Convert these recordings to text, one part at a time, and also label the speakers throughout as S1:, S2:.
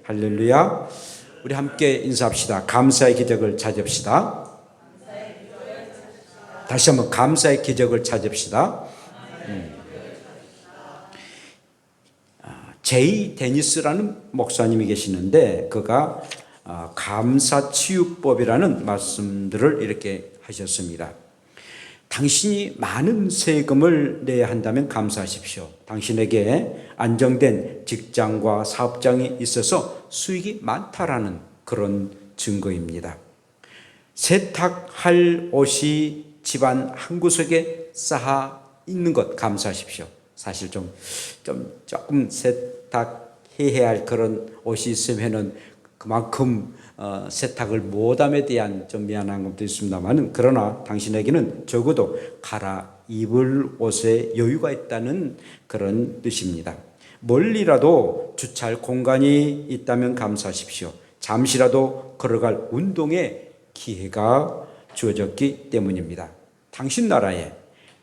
S1: 할렐루야. 우리 함께 인사합시다. 감사의 기적을 찾읍시다. 다시 한번 감사의 기적을 찾읍시다. 제이 데니스라는 목사님이 계시는데 그가 감사치유법이라는 말씀들을 이렇게 하셨습니다. 당신이 많은 세금을 내야 한다면 감사하십시오. 당신에게 안정된 직장과 사업장이 있어서 수익이 많다라는 그런 증거입니다. 세탁할 옷이 집안 한 구석에 쌓아 있는 것 감사하십시오. 사실 조금 세탁해야 할 그런 옷이 있으면은 그만큼 세탁을 못함에 대한 좀 미안한 것도 있습니다만, 그러나 당신에게는 적어도 갈아입을 옷에 여유가 있다는 그런 뜻입니다. 멀리라도 주차할 공간이 있다면 감사하십시오. 잠시라도 걸어갈 운동의 기회가 주어졌기 때문입니다. 당신 나라에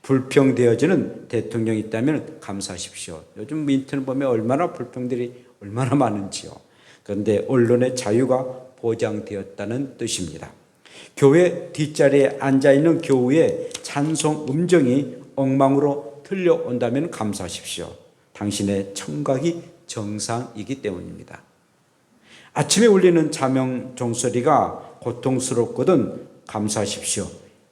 S1: 불평되어지는 대통령이 있다면 감사하십시오. 요즘 인터넷 보면 얼마나 불평들이 얼마나 많은지요. 그런데 언론의 자유가 보장되었다는 뜻입니다. 교회 뒷자리에 앉아있는 교우의 찬송 음정이 엉망으로 들려온다면 감사하십시오. 당신의 청각이 정상이기 때문입니다. 아침에 울리는 자명 종소리가 고통스럽거든 감사하십시오.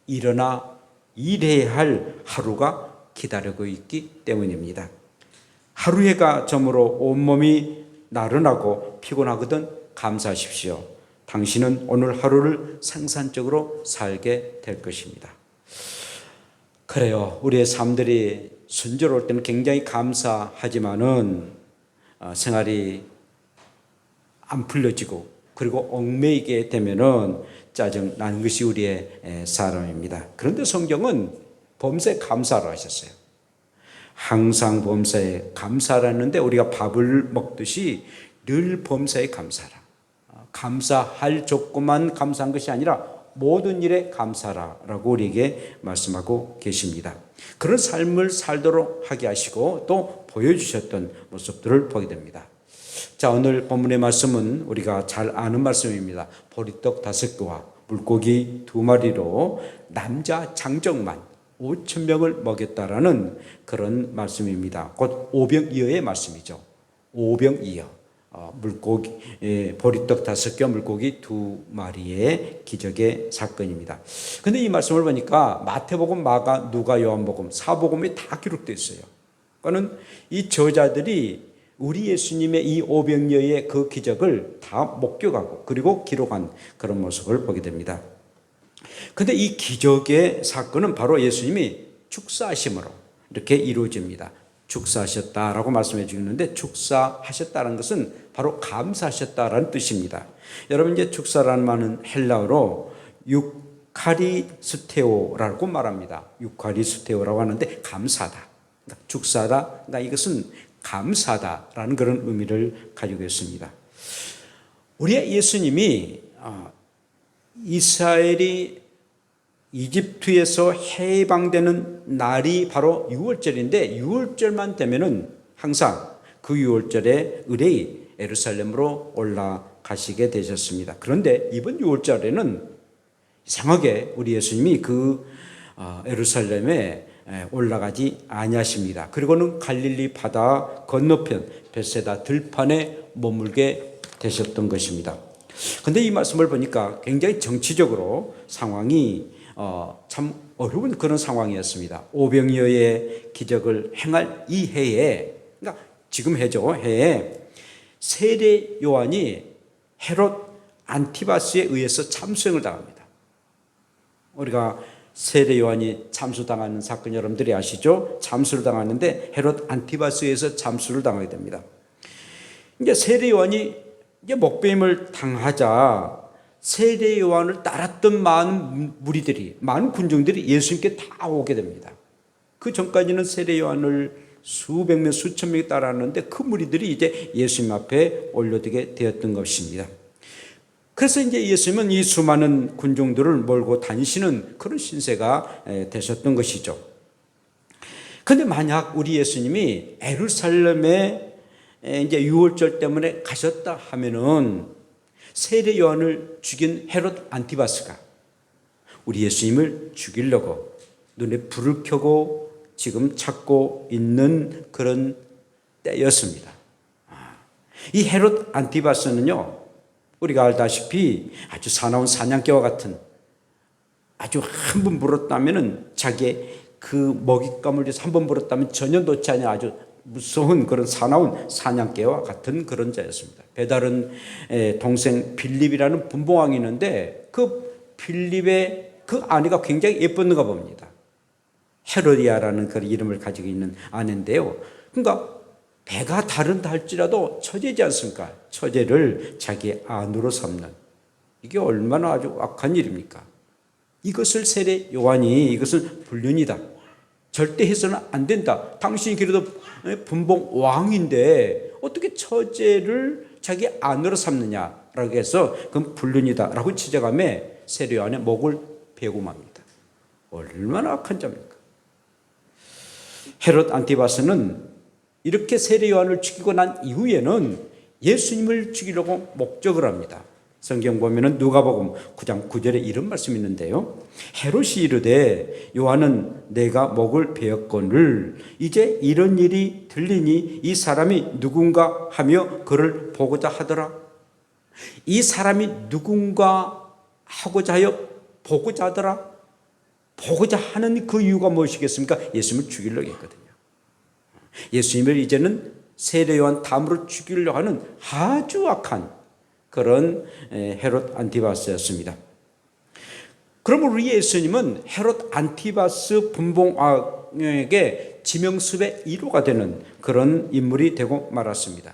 S1: 일어나 일해야 할 하루가 기다리고 있기 때문입니다. 하루 해가 저물어 온몸이 나른하고 피곤하거든 감사하십시오. 당신은 오늘 하루를 생산적으로 살게 될 것입니다. 그래요. 우리의 삶들이 순조로울 때는 굉장히 감사하지만은 생활이 안 풀려지고 그리고 얽매이게 되면은 짜증 나는 것이 우리의 사람입니다. 그런데 성경은 범사에 감사로 하셨어요. 항상 범사에 감사라는데 우리가 밥을 먹듯이 늘 범사에 감사라. 감사할 조건만 감사한 것이 아니라 모든 일에 감사라라고 우리에게 말씀하고 계십니다. 그런 삶을 살도록 하게 하시고 또 보여주셨던 모습들을 보게 됩니다. 자, 오늘 본문의 말씀은 우리가 잘 아는 말씀입니다. 보리떡 5개와 물고기 2마리로 남자 장정만 5,000명을 먹였다라는 그런 말씀입니다. 곧 오병이어의 말씀이죠. 오병이어. 보리떡 5개와 물고기 2마리의 기적의 사건입니다. 근데 이 말씀을 보니까 마태복음, 마가, 누가, 요한복음, 사복음에 다 기록되어 있어요. 그러니까 이 저자들이 우리 예수님의 이 오병이어의 그 기적을 다 목격하고 그리고 기록한 그런 모습을 보게 됩니다. 그런데 이 기적의 사건은 바로 예수님이 축사하심으로 이렇게 이루어집니다. 축사하셨다라고 말씀해 주는데 축사하셨다는 것은 바로 감사하셨다라는 뜻입니다. 여러분, 이제 축사라는 말은 헬라어로 유카리스테오라고 말합니다. 유카리스테오라고 하는데 감사다, 축사다, 그러니까 이것은 감사다라는 그런 의미를 가지고 있습니다. 우리의 예수님이 이스라엘이 이집트에서 해방되는 날이 바로 6월절인데 6월절만 되면은 항상 그 6월절에 의뢰이 예루살렘으로 올라가시게 되셨습니다. 그런데 이번 6월절에는 이상하게 우리 예수님이 그 예루살렘에 올라가지 아니하십니다. 그리고는 갈릴리 바다 건너편 벳세다 들판에 머물게 되셨던 것입니다. 그런데 이 말씀을 보니까 굉장히 정치적으로 상황이 참 어려운 그런 상황이었습니다. 오병이어의 기적을 행할 이 해에, 그러니까 지금 해죠. 해에 세례 요한이 헤롯 안티바스에 의해서 참수형을 당합니다. 우리가 세례 요한이 참수당하는 사건 여러분들이 아시죠? 참수를 당하는데 헤롯 안티바스에서 참수를 당하게 됩니다. 이제 세례 요한이 이제 목배임을 당하자 세례 요한을 따랐던 많은 무리들이, 많은 군중들이 예수님께 다 오게 됩니다. 그 전까지는 세례 요한을 수백 명, 수천 명이 따랐는데 그 무리들이 이제 예수님 앞에 올려드게 되었던 것입니다. 그래서 이제 예수님은 이 수많은 군중들을 몰고 다니시는 그런 신세가 되셨던 것이죠. 그런데 만약 우리 예수님이 예루살렘에 이제 유월절 때문에 가셨다 하면은 세례 요한을 죽인 헤롯 안티바스가 우리 예수님을 죽이려고 눈에 불을 켜고 지금 찾고 있는 그런 때였습니다. 이 헤롯 안티바스는요, 우리가 알다시피 아주 사나운 사냥개와 같은, 아주 한 번 물었다면은 자기의 그 먹잇감을 위해서 한 번 물었다면 전혀 놓지 않는 아주 무서운 그런 사나운 사냥개와 같은 그런 자였습니다. 베다른 동생 빌립이라는 분봉왕이 있는데 그 빌립의 그 아내가 굉장히 예뻤는가 봅니다. 헤로디아라는 그 이름을 가지고 있는 아내인데요. 그러니까 배가 다른다 할지라도 처제지 않습니까? 처제를 자기의 안으로 삼는, 이게 얼마나 아주 악한 일입니까? 이것을 세례 요한이 이것은 불륜이다, 절대 해서는 안 된다, 당신이 그래도 분봉 왕인데 어떻게 처제를 자기 안으로 삼느냐라고 해서 그건 불륜이다라고 지적하며 세례 요한의 목을 베고 맙니다. 얼마나 악한 자입니까? 헤롯 안티바스는 이렇게 세례 요한을 죽이고 난 이후에는 예수님을 죽이려고 목적을 합니다. 성경 보면은 누가복음 9장 9절에 이런 말씀이 있는데요. 헤롯이 이르되 요한은 내가 목을 베었거늘 이제 이런 일이 들리니 이 사람이 누군가 하며 그를 보고자 하더라. 이 사람이 누군가 하고자 하여 보고자 하더라. 보고자 하는 그 이유가 무엇이겠습니까? 예수님을 죽이려고 했거든요. 예수님을 이제는 세례 요한 다음으로 죽이려고 하는 아주 악한 그런 헤롯 안티바스였습니다. 그러면 우리 예수님은 헤롯 안티바스 분봉왕에게 지명습의 1호가 되는 그런 인물이 되고 말았습니다.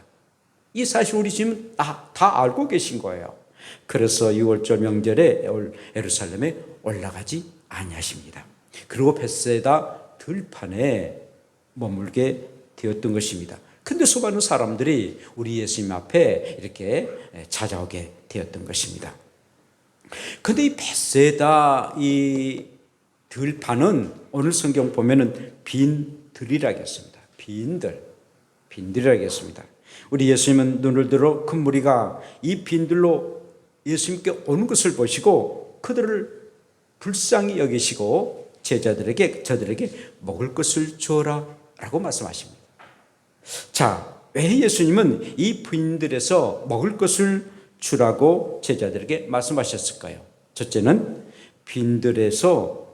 S1: 이 사실 우리 지금 다 알고 계신 거예요. 그래서 유월절 명절에 예루살렘에 올라가지 아니하십니다. 그리고 벳세다 들판에 머물게 되었던 것입니다. 근데 수많은 사람들이 우리 예수님 앞에 이렇게 찾아오게 되었던 것입니다. 근데 이 벳세다 이 들판은 오늘 성경 보면은 빈들이라고 했습니다. 빈들이라고 했습니다. 우리 예수님은 눈을 들어 큰 무리가 이 빈들로 예수님께 오는 것을 보시고 그들을 불쌍히 여기시고 저들에게 먹을 것을 주어라 라고 말씀하십니다. 자, 왜 예수님은 이 빈들에서 먹을 것을 주라고 제자들에게 말씀하셨을까요? 첫째는 빈들에서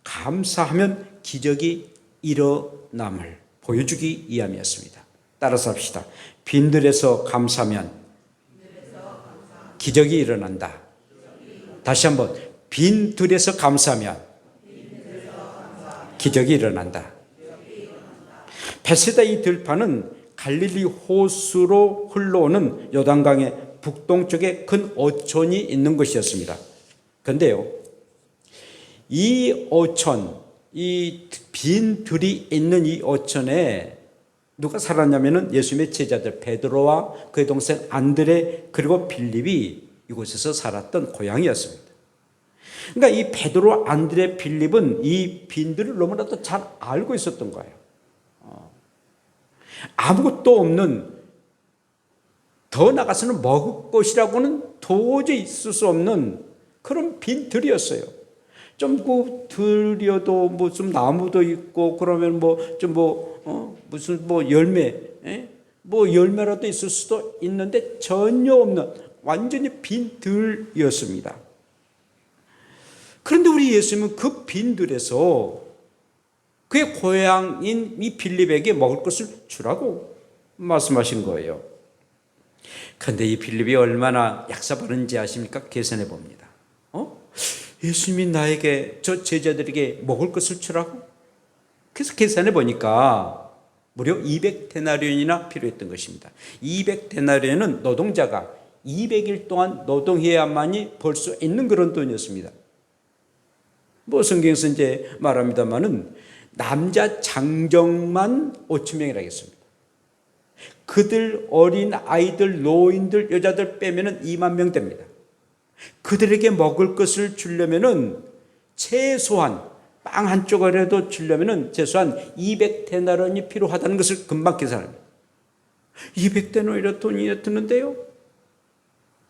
S1: 감사하면 기적이 일어남을 보여주기 위함이었습니다. 따라서 합시다. 빈들에서 감사하면 기적이 일어난다. 다시 한번, 빈들에서 감사하면 기적이 일어난다. 벳세다 이 들판은 갈릴리 호수로 흘러오는 요단강의 북동쪽에 큰 어촌이 있는 것이었습니다. 그런데요, 이 어촌, 이 빈 들이 있는 이 어촌에 누가 살았냐면은 예수님의 제자들 베드로와 그의 동생 안드레 그리고 빌립이 이곳에서 살았던 고향이었습니다. 그러니까 이 베드로, 안드레, 빌립은 이 빈들을 너무나도 잘 알고 있었던 거예요. 아무것도 없는, 더 나가서는 먹을 것이라고는 도저히 있을 수 없는 그런 빈들이었어요. 좀 그 들이어도 뭐 좀 나무도 있고 그러면 무슨 열매, 뭐 열매라도 있을 수도 있는데 전혀 없는 완전히 빈들이었습니다. 그런데 우리 예수님은 그 빈들에서 그의 고향인 이 빌립에게 먹을 것을 주라고 말씀하신 거예요. 그런데 이 빌립이 얼마나 약사바른지 아십니까? 계산해 봅니다. 예수님이 나에게, 저 제자들에게 먹을 것을 주라고? 그래서 계산해 보니까 무려 200데나리온이나 필요했던 것입니다. 200데나리온은 노동자가 200일 동안 노동해야만이 벌 수 있는 그런 돈이었습니다. 뭐 성경에서 이제 말합니다만은 남자 장정만 5천 명이라고 했습니다. 그들 어린 아이들, 노인들, 여자들 빼면은 2만 명 됩니다. 그들에게 먹을 것을 주려면은 최소한 빵 한 조각이라도 주려면은 최소한 200데나리온이 필요하다는 것을 금방 계산합니다. 200데나리온 돈이 드는데요.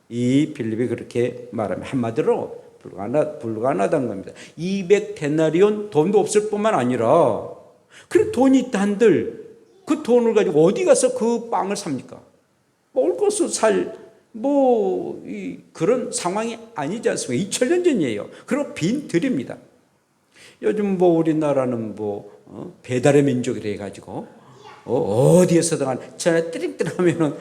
S1: 이 빌립이 그렇게 말하면 한마디로 불가능하다는 겁니다. 200데나리온 돈도 없을 뿐만 아니라 그래 돈이 있다 한들 그 돈을 가지고 어디 가서 그 빵을 삽니까? 먹을 것을 그런 상황이 아니지 않습니까? 2000년 전이에요. 그리고 빈들입니다. 요즘 우리나라는 배달의 민족이라 해가지고 어디에서든 전화 띠링띠링 하면은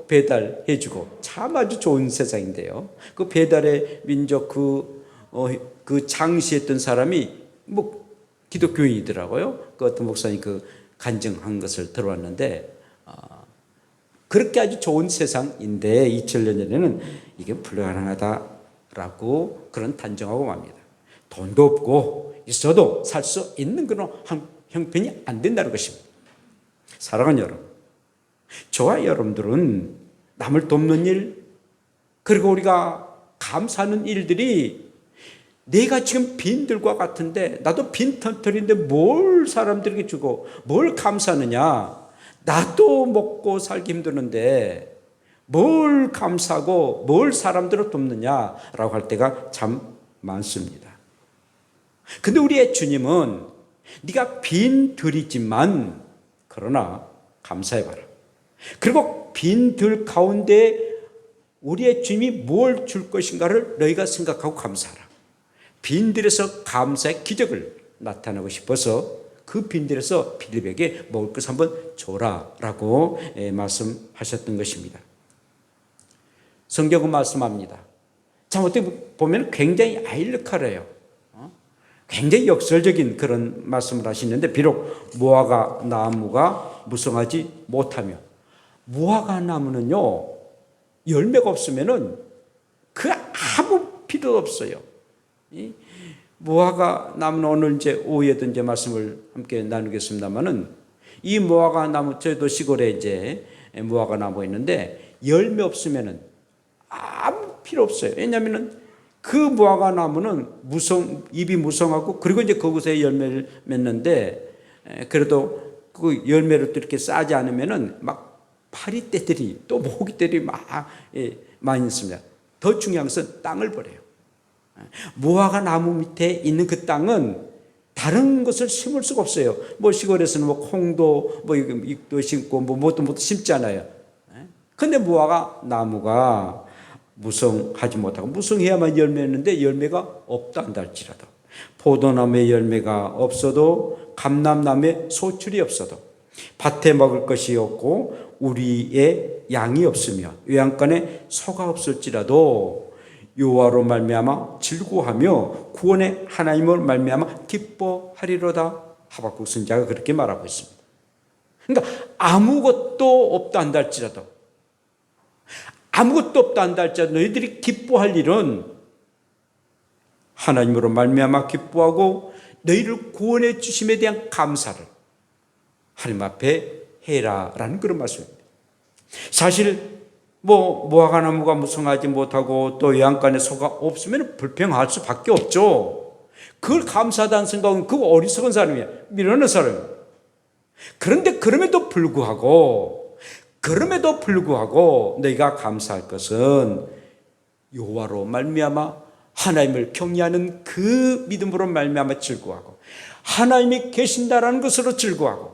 S1: 배달해주고 참 아주 좋은 세상인데요. 그 배달의 민족 그 장시했던 사람이 기독교인이더라고요. 그 어떤 목사님 간증한 것을 들어왔는데 그렇게 아주 좋은 세상인데 2000년 전에는 이게 불가능하다라고 그런 단정하고 맙니다. 돈도 없고 있어도 살 수 있는 그런 형편이 안 된다는 것입니다. 사랑하는 여러분, 저와 여러분들은 남을 돕는 일, 그리고 우리가 감사하는 일들이 내가 지금 빈들과 같은데 나도 빈털털인데 뭘 사람들에게 주고 뭘 감사하느냐. 나도 먹고 살기 힘드는데 뭘 감사하고 뭘 사람들을 돕느냐라고 할 때가 참 많습니다. 근데 우리의 주님은 네가 빈들이지만 그러나 감사해봐라. 그리고 빈들 가운데 우리의 주님이 뭘 줄 것인가를 너희가 생각하고 감사하라. 빈들에서 감사의 기적을 나타내고 싶어서 그 빈들에서 빌립에게 먹을 것을 한번 줘라라고 말씀하셨던 것입니다. 성경은 말씀합니다. 참 어떻게 보면 굉장히 아일러컬해요. 굉장히 역설적인 그런 말씀을 하시는데 비록 무화과 나무가 무성하지 못하며 무화과 나무는요 열매가 없으면은 그 아무 필요 없어요. 무화과 나무는 오늘 오후에도 말씀을 함께 나누겠습니다만은 이 무화과 나무 저희도 시골에 무화과 나무가 있는데 열매 없으면은 아무 필요 없어요. 왜냐하면은 그 무화과 나무는 잎이 무성하고 그리고 거기서 열매를 맺는데 그래도 그 열매를 또 이렇게 싸지 않으면은 막 파리떼들이 또 모기떼들이 많이 있습니다. 더 중요한 것은 땅을 버려요. 무화과 나무 밑에 있는 그 땅은 다른 것을 심을 수가 없어요. 시골에서는 콩도 잎도 심고 뭣도 심잖아요. 근데 무화과 나무가 무성하지 못하고 무성해야만 열매였는데 열매가 없다 한다 할지라도 포도나무에 열매가 없어도 감람나무에 소출이 없어도 밭에 먹을 것이 없고 우리의 양이 없으며 요양간에 소가 없을지라도 여호와로 말미암아 즐거워하며 구원의 하나님을 말미암아 기뻐하리로다. 하박국 선지자가 그렇게 말하고 있습니다. 그러니까 아무것도 없다 한다 할지라도 너희들이 기뻐할 일은 하나님으로 말미암아 기뻐하고 너희를 구원해 주심에 대한 감사를 하나님 앞에 해라라는 그런 말씀입니다. 사실 무화과 나무가 무성하지 못하고 또 요양간에 소가 없으면 불평할 수밖에 없죠. 그걸 감사하다는 생각은 그 어리석은 사람이야. 미련한 사람이야. 그런데 그럼에도 불구하고 너희가 감사할 것은 여호와로 말미암아 하나님을 경외하는 그 믿음으로 말미암아 즐거워하고 하나님이 계신다라는 것으로 즐거워하고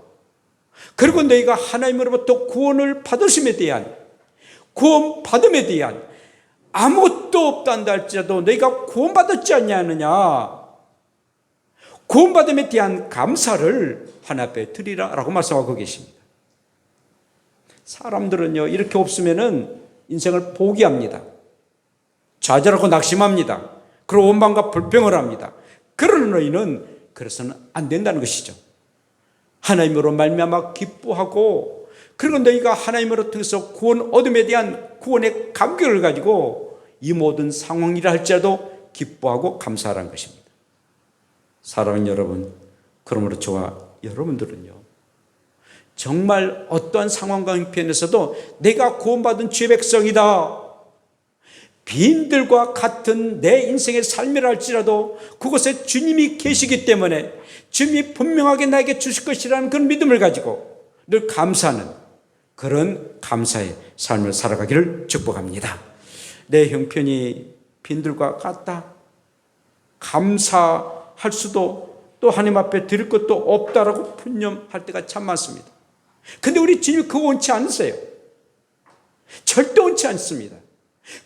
S1: 그리고 너희가 하나님으로부터 구원을 받으심에 대한 구원받음에 대한 아무것도 없다 한다 할지라도 너희가 구원받았지 않냐느냐 구원받음에 대한 감사를 하나님 앞에 드리라라고 말씀하고 계십니다. 사람들은요 이렇게 없으면은 인생을 포기합니다. 좌절하고 낙심합니다. 그리고 원망과 불평을 합니다. 그런 너희는 그래서는 안 된다는 것이죠. 하나님으로 말미암아 기뻐하고 그리고 너희가 하나님으로 통해서 구원 얻음에 대한 구원의 감격을 가지고 이 모든 상황이라 할지라도 기뻐하고 감사하라는 것입니다. 사랑하는 여러분, 그러므로 저와 여러분들은요 정말 어떠한 상황과 형편에서도 내가 구원받은 주의 백성이다. 빈들과 같은 내 인생의 삶이라 할지라도 그곳에 주님이 계시기 때문에 주님이 분명하게 나에게 주실 것이라는 그런 믿음을 가지고 늘 감사하는 그런 감사의 삶을 살아가기를 축복합니다. 내 형편이 빈들과 같다. 감사할 수도 또 하나님 앞에 드릴 것도 없다라고 푸념할 때가 참 많습니다. 근데 우리 주님이 그거 원치 않으세요. 절대 원치 않습니다.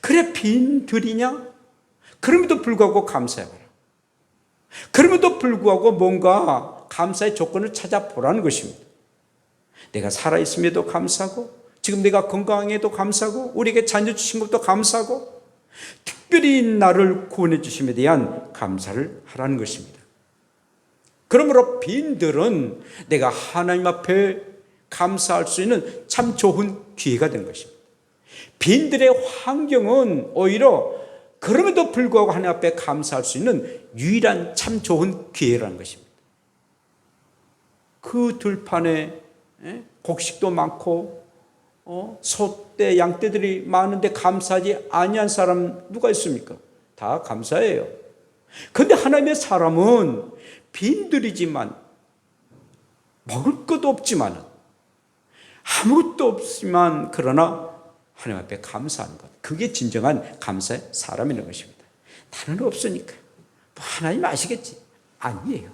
S1: 그래 빈들이냐? 그럼에도 불구하고 감사해봐라. 그럼에도 불구하고 뭔가 감사의 조건을 찾아보라는 것입니다. 내가 살아있음에도 감사하고, 지금 내가 건강해도 감사하고, 우리에게 자녀 주신 것도 감사하고, 특별히 나를 구원해 주심에 대한 감사를 하라는 것입니다. 그러므로 빈들은 내가 하나님 앞에 감사할 수 있는 참 좋은 기회가 된 것입니다. 빈들의 환경은 오히려 그럼에도 불구하고 하나님 앞에 감사할 수 있는 유일한 참 좋은 기회라는 것입니다. 그 들판에 곡식도 많고 소떼 양떼들이 많은데 감사하지 아니한 사람 누가 있습니까? 다 감사해요. 그런데 하나님의 사람은 빈들이지만 먹을 것도 없지만 아무것도 없지만 그러나 하나님 앞에 감사하는 것, 그게 진정한 감사의 사람이라는 것입니다. 다른 없으니까 뭐 하나님 아시겠지? 아니에요.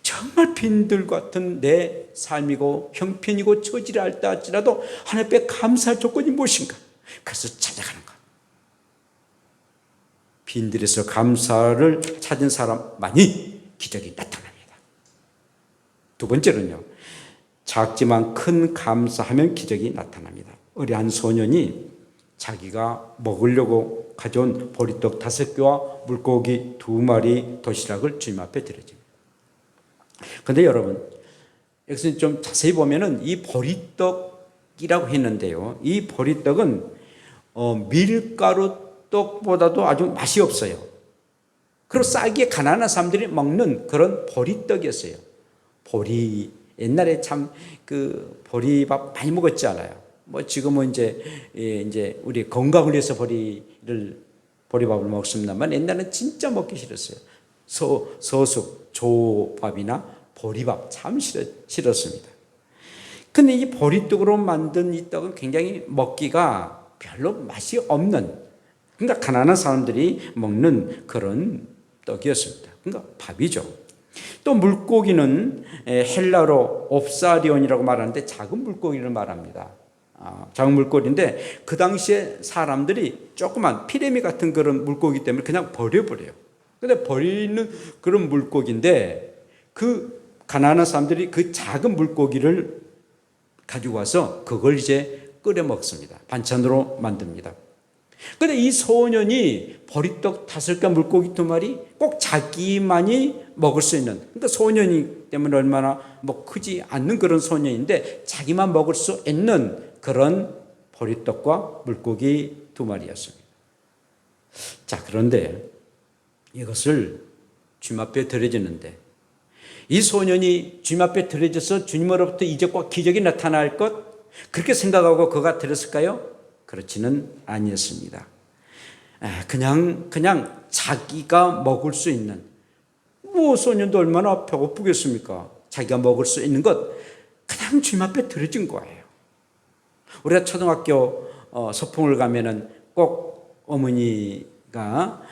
S1: 정말 빈들 같은 내 삶이고 형편이고 처지를 알다 할지라도 하나님 앞에 감사할 조건이 무엇인가? 그래서 찾아가는 것. 빈들에서 감사를 찾은 사람만이 기적이 나타납니다. 두 번째는요, 작지만 큰 감사하면 기적이 나타납니다. 어린 한 소년이 자기가 먹으려고 가져온 보리떡 5개와 물고기 2마리 도시락을 주님 앞에 드려집니다. 그런데 여러분, 여기서 좀 자세히 보면은 이 보리떡이라고 했는데요, 이 보리떡은 밀가루 떡보다도 아주 맛이 없어요. 그리고 싸기에 가난한 사람들이 먹는 그런 보리떡이었어요. 옛날에 참 그 보리밥 많이 먹었잖아요. 뭐 지금은 이제 우리 건강을 위해서 보리밥을 먹습니다만 옛날에는 진짜 먹기 싫었어요. 서숙, 조밥이나 보리밥 참 싫었습니다. 근데 이 보리떡으로 만든 이 떡은 굉장히 먹기가 별로 맛이 없는, 그러니까 가난한 사람들이 먹는 그런 떡이었습니다. 그러니까 밥이죠. 또 물고기는 헬라로 옵사리온이라고 말하는데 작은 물고기를 말합니다. 작은 물고기인데 그 당시에 사람들이 조그만 피레미 같은 그런 물고기 때문에 그냥 버려버려요. 근데 버리는 그런 물고기인데 그 가난한 사람들이 그 작은 물고기를 가지고 와서 그걸 이제 끓여 먹습니다. 반찬으로 만듭니다. 근데 이 소년이 보리떡 5개 물고기 2마리 꼭 자기만이 먹을 수 있는, 그러니까 소년이 때문에 얼마나 뭐 크지 않는 그런 소년인데 자기만 먹을 수 있는 그런 보리떡과 물고기 2마리였습니다. 자, 그런데 이것을 주님 앞에 드려지는데 이 소년이 주님 앞에 드려져서 주님으로부터 이적과 기적이 나타날 것, 그렇게 생각하고 그가 드렸을까요? 그렇지는 아니었습니다. 그냥 자기가 먹을 수 있는, 뭐 소년도 얼마나 배고프겠습니까? 자기가 먹을 수 있는 것 그냥 주님 앞에 드려진 거예요. 우리가 초등학교 소풍을 가면은 꼭 어머니가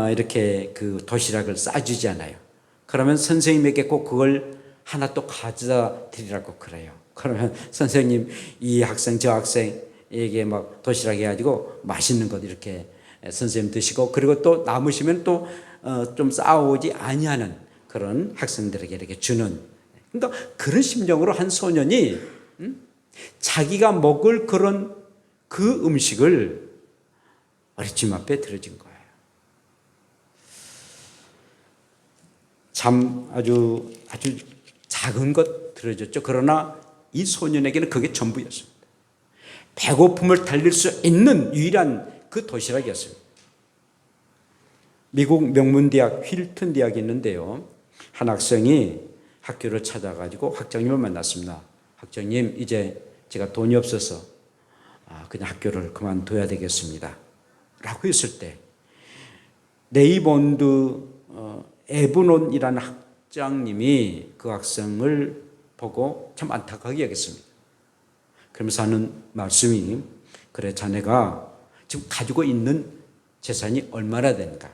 S1: 이렇게 그 도시락을 싸주잖아요. 그러면 선생님에게 꼭 그걸 하나 또 가져다 드리라고 그래요. 그러면 선생님 이 학생 저 학생에게 막 도시락 해가지고 맛있는 것 이렇게 선생님 드시고, 그리고 또 남으시면 또 좀 싸우지 아니하는 그런 학생들에게 이렇게 주는, 그러니까 그런 심정으로 한 소년이 자기가 먹을 그런 그 음식을 우리 주님 앞에 드려진 거예요. 참 아주 작은 것 드려졌죠. 그러나 이 소년에게는 그게 전부였습니다. 배고픔을 달랠 수 있는 유일한 그 도시락이었습니다. 미국 명문대학 힐튼 대학이 있는데요, 한 학생이 학교를 찾아가지고 학장님을 만났습니다. 학장님, 이제 제가 돈이 없어서 그냥 학교를 그만둬야 되겠습니다 라고 했을 때 레이몬드 에브논이라는 학장님이 그 학생을 보고 참 안타깝게 여겼습니다. 그러면서 하는 말씀이, 그래 자네가 지금 가지고 있는 재산이 얼마나 되는가?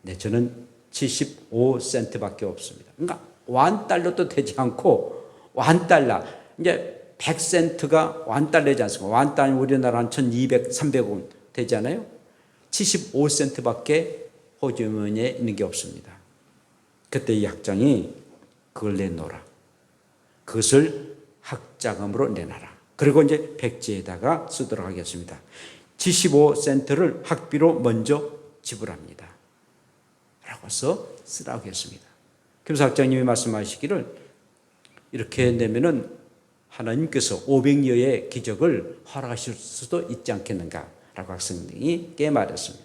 S1: 네, 저는 75센트밖에 없습니다. 그러니까 $1도 되지 않고, $1, 이제 100센트가 $1되지 않습니까? $1 우리나라 한 1200, 300원 되지 않아요? 75센트밖에 호주머니에 있는 게 없습니다. 그때 이 학장이 그걸 내놓으라. 그것을 학자금으로 내놔라. 그리고 이제 백지에다가 쓰도록 하겠습니다. 75센트를 학비로 먼저 지불합니다. 라고 해서 쓰라고 했습니다. 그래서 학장님이 말씀하시기를 이렇게 내면은 하나님께서 500여의 기적을 허락하실 수도 있지 않겠는가 라고 학생에게 말했습니다.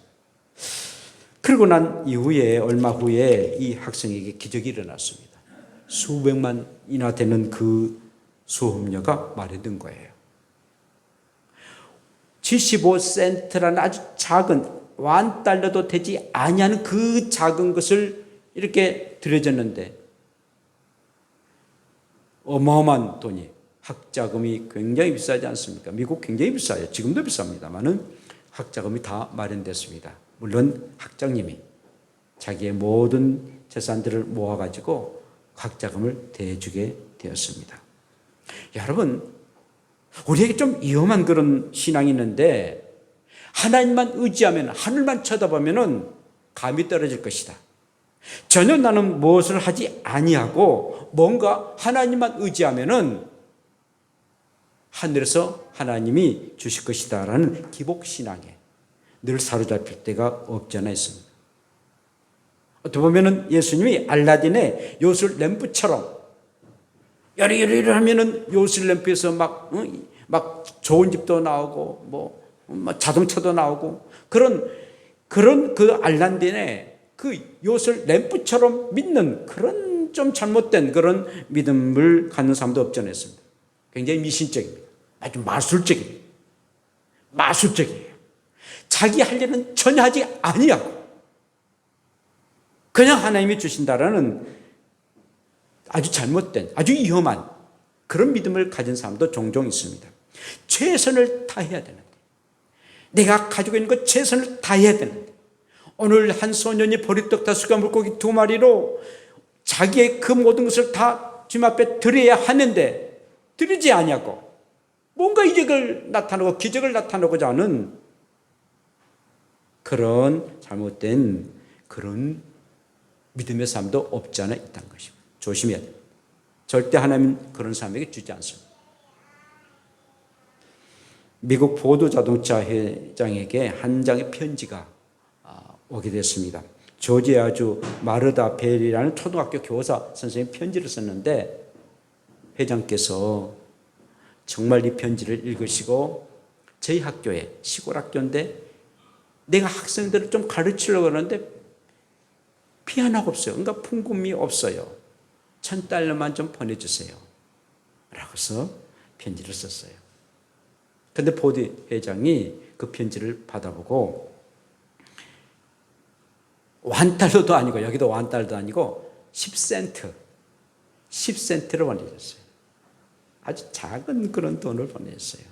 S1: 그리고 난 이후에 얼마 후에 이 학생에게 기적이 일어났습니다. 수백만이나 되는 그 수업료가 마련된 거예요. 75센트라는 아주 작은 $1도 되지 아니하는 그 작은 것을 이렇게 들여줬는데 어마어마한 돈이, 학자금이 굉장히 비싸지 않습니까? 미국 굉장히 비싸요. 지금도 비쌉니다만은 학자금이 다 마련됐습니다. 물론 학장님이 자기의 모든 재산들을 모아가지고 학자금을 대주게 되었습니다. 여러분, 우리에게 좀 위험한 그런 신앙이 있는데 하나님만 의지하면, 하늘만 쳐다보면 감이 떨어질 것이다. 전혀 나는 무엇을 하지 아니하고 뭔가 하나님만 의지하면 하늘에서 하나님이 주실 것이다 라는 기복신앙에 늘 사로잡힐 때가 없지 않아 있습니다. 어떻게 보면 예수님이 알라딘의 요술 램프처럼 여리여리 하면은 요술 램프에서 막 좋은 집도 나오고 뭐 자동차도 나오고 그런 그 알라딘의 그 요술 램프처럼 믿는 그런 좀 잘못된 그런 믿음을 갖는 사람도 없지 않습니다. 굉장히 미신적입니다. 아주 마술적입니다. 마술적이에요. 자기 할 일은 전혀 하지 아니하고 그냥 하나님이 주신다라는 아주 잘못된, 아주 위험한 그런 믿음을 가진 사람도 종종 있습니다. 최선을 다해야 되는데, 내가 가지고 있는 것 최선을 다해야 되는데, 오늘 한 소년이 보리떡 5개 물고기 2마리로 자기의 그 모든 것을 다 주님 앞에 드려야 하는데 드리지 아니하고 뭔가 이적을 나타내고 기적을 나타내고자 하는 그런 잘못된 그런 믿음의 삶도 없지 않아 있다는 것입니다. 조심해야 됩니다. 절대 하나님은 그런 사람에게 주지 않습니다. 미국 포드 자동차 회장에게 한 장의 편지가 오게 됐습니다. 조지아주 마르다 벨이라는 초등학교 교사 선생님이 편지를 썼는데 회장께서 정말 이 편지를 읽으시고 저희 학교에, 시골 학교인데 내가 학생들을 좀 가르치려고 하는데 피아노가 없어요. 그러니까 풍금이 없어요. $1,000만 좀 보내주세요. 라고 해서 편지를 썼어요. 그런데 포드 회장이 그 편지를 받아보고 $1도 아니고, 여기도 $1도 아니고 10센트를 보내줬어요. 아주 작은 그런 돈을 보냈어요.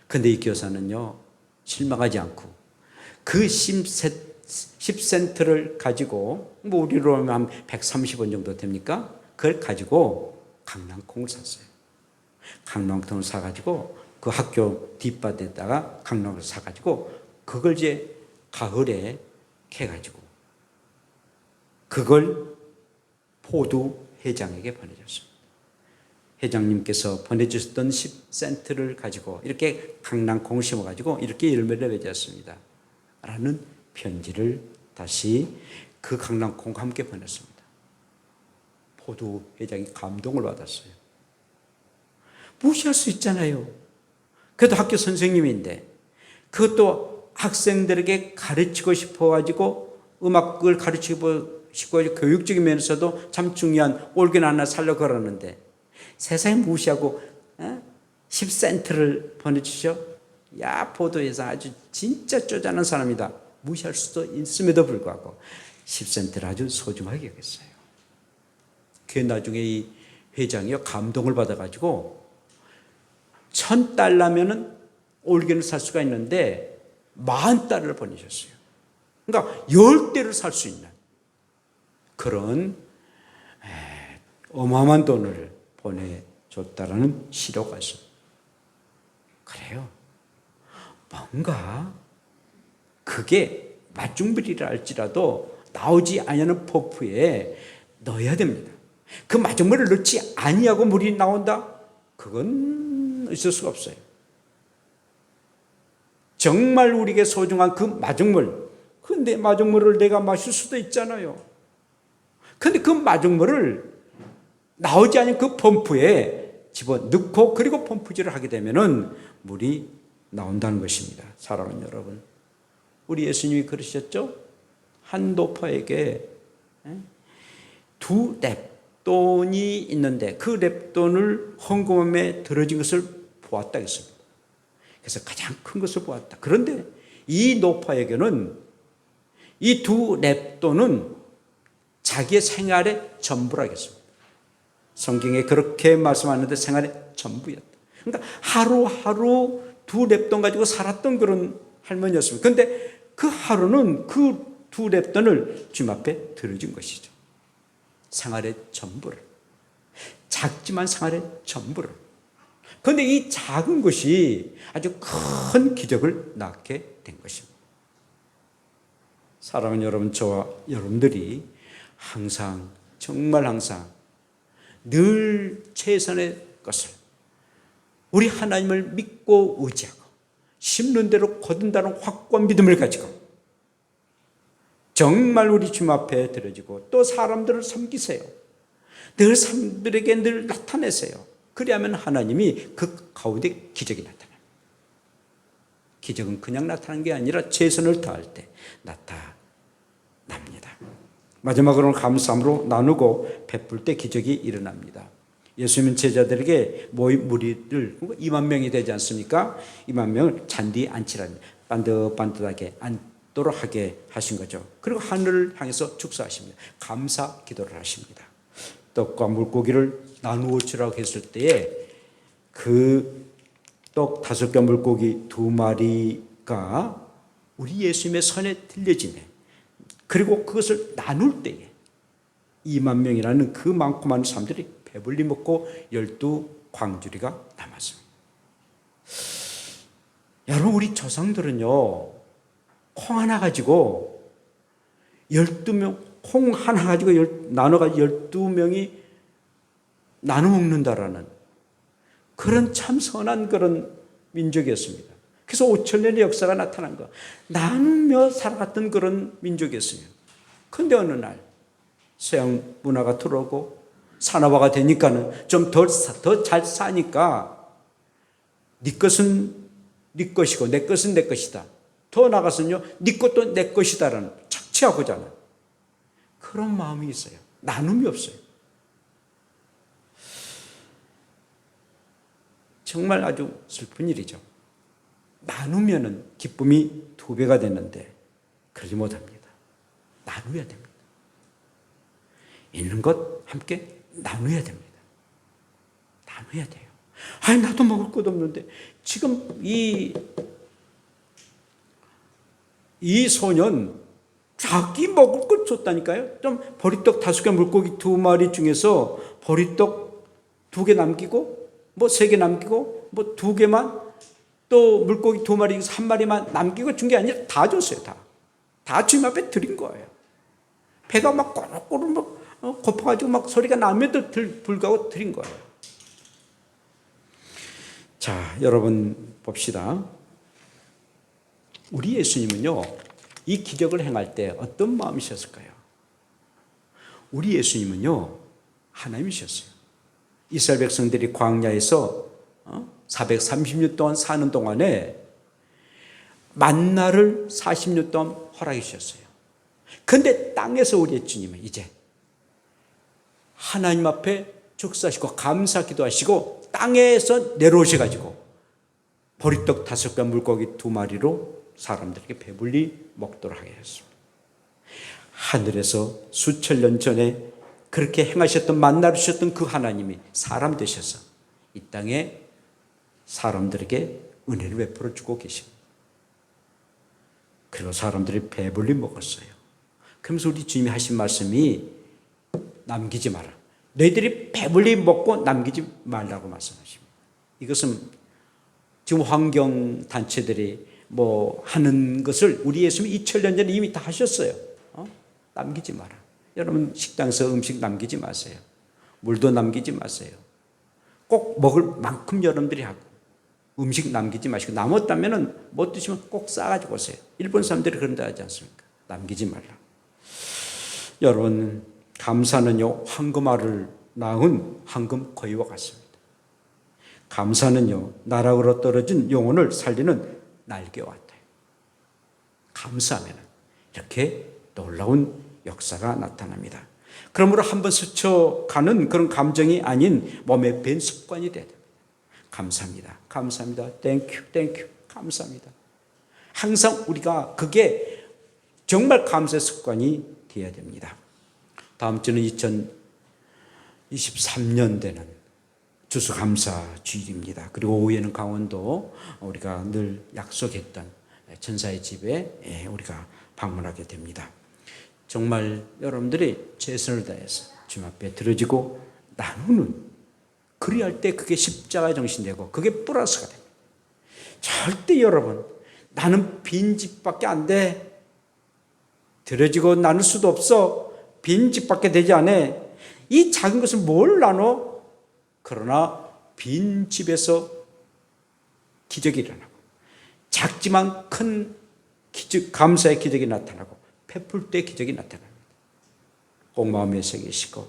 S1: 그런데 이 교사는요, 실망하지 않고 그 10센트를 가지고, 뭐 우리로 하면 한 130원 정도 됩니까? 그걸 가지고 강낭콩을 샀어요. 강낭콩을 사가지고 그 학교 뒷밭에다가 강낭콩을 사가지고 그걸 이제 가을에 캐가지고 그걸 포드 회장에게 보내줬습니다. 회장님께서 보내주셨던 10센트를 가지고 이렇게 강낭콩을 심어가지고 이렇게 열매를 맺었습니다. 라는 편지를 다시 그 강낭콩과 함께 보냈습니다. 포드 회장이 감동을 받았어요. 무시할 수 있잖아요. 그래도 학교 선생님인데 그것도 학생들에게 가르치고 싶어가지고 음악을 가르치고 싶고 교육적인 면에서도 참 중요한 올긴 하나 살려 걸었는데 세상에 무시하고 10센트를 보내주셔? 야, 포드 회장 아주 진짜 쪼잔한 사람이다. 무시할 수도 있음에도 불구하고 10센트를 아주 소중하게 여겼어요. 그 나중에 이 회장이요 감동을 받아가지고 $1,000면은 올개를 살 수가 있는데 40달러를 보내셨어요. 그러니까 10대를 살 수 있는 그런 어마어마한 돈을 보내줬다라는 시료가 있습니다. 그래요. 뭔가 그게 맞중물이라 할지라도 나오지 아니하는 펌프에 넣어야 됩니다. 그 맞중물을 넣지 아니하고 물이 나온다? 그건 있을 수가 없어요. 정말 우리에게 소중한 그 맞중물, 근데 맞중물을 내가 마실 수도 있잖아요. 근데 그 맞중물을 나오지 않은 그 펌프에 집어넣고 그리고 펌프질을 하게 되면은 물이 나온다는 것입니다. 사랑하는 여러분, 우리 예수님이 그러셨죠? 한 노파에게 2 렙돈이 있는데 그 렙돈을 헌금함에 들어진 것을 보았다 했습니다. 그래서 가장 큰 것을 보았다. 그런데 이 노파에게는 이 2 렙돈은 자기의 생활의 전부라겠습니다. 성경에 그렇게 말씀하는데 생활의 전부였다. 그러니까 하루하루 2 렙돈 가지고 살았던 그런 할머니였습니다. 그런데 그 하루는 그 2 렙돈을 주님 앞에 들어준 것이죠. 생활의 전부를. 작지만 생활의 전부를. 그런데 이 작은 것이 아주 큰 기적을 낳게 된 것입니다. 사랑하는 여러분, 저와 여러분들이 항상, 정말 항상 늘 최선의 것을 우리 하나님을 믿고 의지하고 심는 대로 거둔다는 확고한 믿음을 가지고 정말 우리 주님 앞에 드려지고 또 사람들을 섬기세요. 늘 사람들에게 늘 나타내세요. 그리하면 하나님이 그 가운데 기적이 나타납니다. 기적은 그냥 나타나는 게 아니라 최선을 다할 때 나타납니다. 마지막으로는 감사함으로 나누고 베풀 때 기적이 일어납니다. 예수님은 제자들에게 모인 무리를 2만 명이 되지 않습니까? 2만 명을 잔디에 앉히라니 반듯반듯하게 앉도록 하게 하신 거죠. 그리고 하늘을 향해서 축사하십니다. 감사 기도를 하십니다. 떡과 물고기를 나누어 주라고 했을 때에 그 떡 5개 물고기 2마리가 우리 예수님의 손에 들려지네. 그리고 그것을 나눌 때에 2만 명이라는 그 많고 많은 사람들이 배불리 먹고 12광주리가 남았습니다. 여러분, 우리 조상들은요, 콩 하나 가지고 12명, 콩 하나 가지고 나눠가지고 12명이 나눠 먹는다라는 그런 참 선한 그런 민족이었습니다. 그래서 5,000년의 역사가 나타난 거. 나누며 살아갔던 그런 민족이었어요. 그런데 어느 날 서양 문화가 들어오고 산업화가 되니까는 좀 더 잘 사니까 네 것은 네 것이고 내 것은 내 것이다. 더 나아가서는요, 네 것도 내 것이다라는 착취하고자 하는 그런 마음이 있어요. 나눔이 없어요. 정말 아주 슬픈 일이죠. 나누면은 기쁨이 2배가 되는데 그러지 못합니다. 나누어야 됩니다. 있는 것 함께 나누어야 됩니다. 나누어야 돼요. 아니, 나도 먹을 것 없는데. 지금 이 소년 자기 먹을 것 줬다니까요. 좀 보리떡 5개 물고기 2마리 중에서 보리떡 2개 남기고 뭐 3개 남기고 뭐 2개만 또 물고기 2마리 3마리만 남기고 준 게 아니라 다 줬어요. 다 주님 앞에 드린 거예요. 배가 막 꼬르꼬르 막 고파가지고 막 소리가 나면도 불구하고 드린 거예요. 자, 여러분 봅시다. 우리 예수님은요, 이 기적을 행할 때 어떤 마음이셨을까요? 우리 예수님은요, 하나님이셨어요. 이스라엘 백성들이 광야에서 430년 동안 사는 동안에 만나를 40년 동안 허락해 주셨어요. 그런데 땅에서 우리 주님은 이제 하나님 앞에 축사하시고 감사 기도하시고 땅에서 내려오셔가지고 보리떡 5개 물고기 2마리로 사람들에게 배불리 먹도록 하게 했습니다. 하늘에서 수천 년 전에 그렇게 행하셨던 만나를 주셨던 그 하나님이 사람 되셔서 이 땅에 사람들에게 은혜를 베풀어 주고 계십니다. 그리고 사람들이 배불리 먹었어요. 그러면서 우리 주님이 하신 말씀이 남기지 마라. 너희들이 배불리 먹고 남기지 말라고 말씀하십니다. 이것은 지금 환경단체들이 하는 것을 우리 예수님이 2000년 전에 이미 다 하셨어요. 남기지 마라. 여러분 식당에서 음식 남기지 마세요. 물도 남기지 마세요. 꼭 먹을 만큼 여러분들이 하고 음식 남기지 마시고 남았다면 못 드시면 꼭 싸가지고 오세요. 일본 사람들이 그런다 하지 않습니까? 남기지 말라. 여러분 감사는요 황금알을 낳은 황금 거위와 같습니다. 감사는요 나락으로 떨어진 영혼을 살리는 날개와 같아요. 감사하면 이렇게 놀라운 역사가 나타납니다. 그러므로 한번 스쳐가는 그런 감정이 아닌 몸에 밴 습관이 돼야 됩니다. 감사합니다. 감사합니다. 땡큐, 땡큐. 감사합니다. 항상 우리가 그게 정말 감사의 습관이 되어야 됩니다. 다음 주는 2023년 되는 추수감사 주일입니다. 그리고 오후에는 강원도 우리가 늘 약속했던 천사의 집에 우리가 방문하게 됩니다. 정말 여러분들이 최선을 다해서 주님 앞에 드려지고 나누는 그리할 때 그게 십자가 정신되고 그게 플러스가 됩니다. 절대 여러분 나는 빈집밖에 안 돼. 드려지고 나눌 수도 없어. 빈집밖에 되지 않아. 이 작은 것을 뭘 나눠? 그러나 빈집에서 기적이 일어나고 작지만 큰 기적, 감사의 기적이 나타나고 베풀 때 기적이 나타납니다. 꼭 마음에 새기시고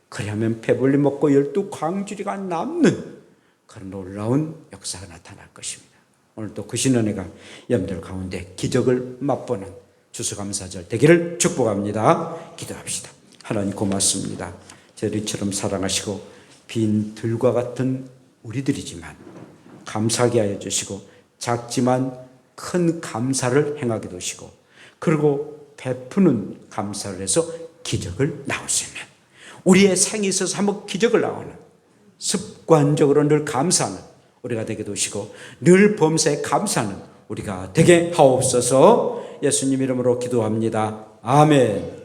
S1: 그러면 배불리 먹고 12광주리가 남는 그런 놀라운 역사가 나타날 것입니다. 오늘도 그 신은혜가 여러분들 가운데 기적을 맛보는 추수감사절 되기를 축복합니다. 기도합시다. 하나님 고맙습니다. 저희처럼 사랑하시고 빈 들과 같은 우리들이지만 감사하게 하여 주시고 작지만 큰 감사를 행하게 도시고 그리고 베푸는 감사를 해서 기적을 나올 수 있는 우리의 생에 있어서 한번 기적을 나오는 습관적으로 늘 감사하는 우리가 되게 도시고 늘 범사에 감사하는 우리가 되게 하옵소서. 예수님 이름으로 기도합니다. 아멘.